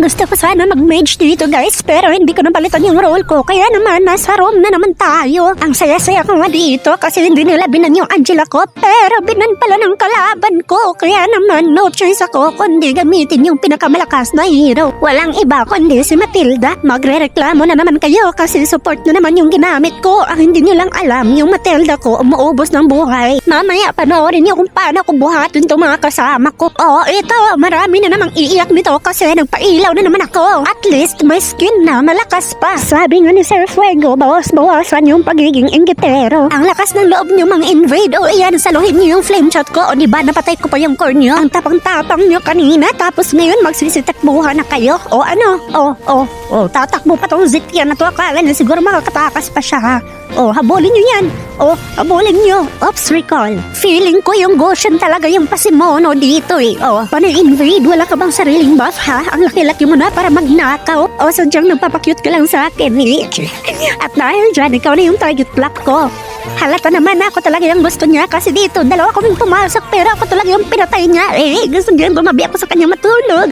Gusto ko sana mag-mage dito guys, pero hindi ko napalitan yung role ko. Kaya naman, nasa room na naman tayo. Ang saya-saya ko nga dito kasi hindi nila binan yung Angela ko, pero binan pala ng kalaban ko. Kaya naman, no choice ako kundi gamitin yung pinakamalakas na hero. Walang iba kundi si Matilda. Magre-reklamo na naman kayo kasi support na naman yung ginamit ko. Ang hindi nyo lang alam, yung Matilda ko umuubos ng buhay. Mamaya panoorin niyo kung paano ko buhatin itong mga kasama ko. Oh, ito, marami na namang iiyak nito kasi nagpailaw na naman ako. At least may skin na malakas pa. Sabi nga ni Sir Fuego, bawas-bawasan yung pagiging inggitero. Ang lakas ng loob niyo mang invade. O iyan, saluhin niyo yung flame shot ko. O diba, napatay ko pa yung core niyo. Ang tapang-tapang niyo kanina. Tapos ngayon magsisitakbuhan na kayo. O ano? Tatakbo pa tong Zitya na to. Akala na siguro makakatakas pa siya ha. O, habulin niyo yan. O, habulin niyo. Ops, recall. Feeling ko yung Goshen talaga yung pasimono dito eh. O, paano invade? Wala ka bang sariling buff ha? Ang laki-laki mo na para magnakaw. O, sadyang nagpapakyut ka lang sa akin eh. At dahil dyan, ikaw na yung target block ko. Halata naman ako talaga yung gusto niya kasi dito, dalawa kaming pumasok pero ako talaga yung pinatay niya. Gusto niya gumabi ako sa kanya matulog.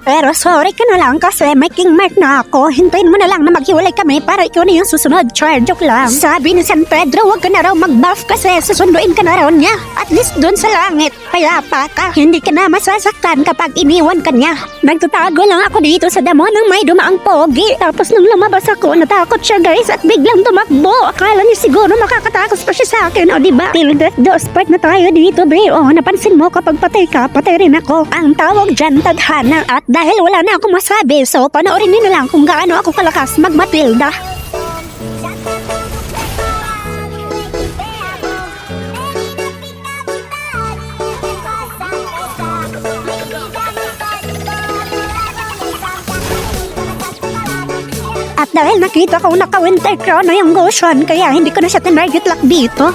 Pero sorry ka na lang kasi may king mark na ako. Hintayin mo na lang na maghiwalay kami para ikaw na yung susunod. Char, joke lang. Sabi ni San Pedro, wag ka na raw mag-buff kasi susunduin ka na raw niya. At least dun sa langit, payapa ka. Hindi ka na masasaktan kapag iniwan ka niya. Nagtatago lang ako dito sa damo nang may dumaang pogi. Tapos nung lumabas ako, natakot siya guys at biglang tumakbo. Akala niya siguro makakatakos pa siya sa akin, o diba? Till death does part na tayo dito, be. O, napansin mo kapag patay ka, patay rin ako. Ang tawag dyan, tadhana. At dahil wala na akong masabi, so panoorin niyo na lang kung gaano ako kalakas mag-Matilda. At dahil nakita ko naka-winter crown na yung Goshen, kaya hindi ko na siya tinarget lock dito.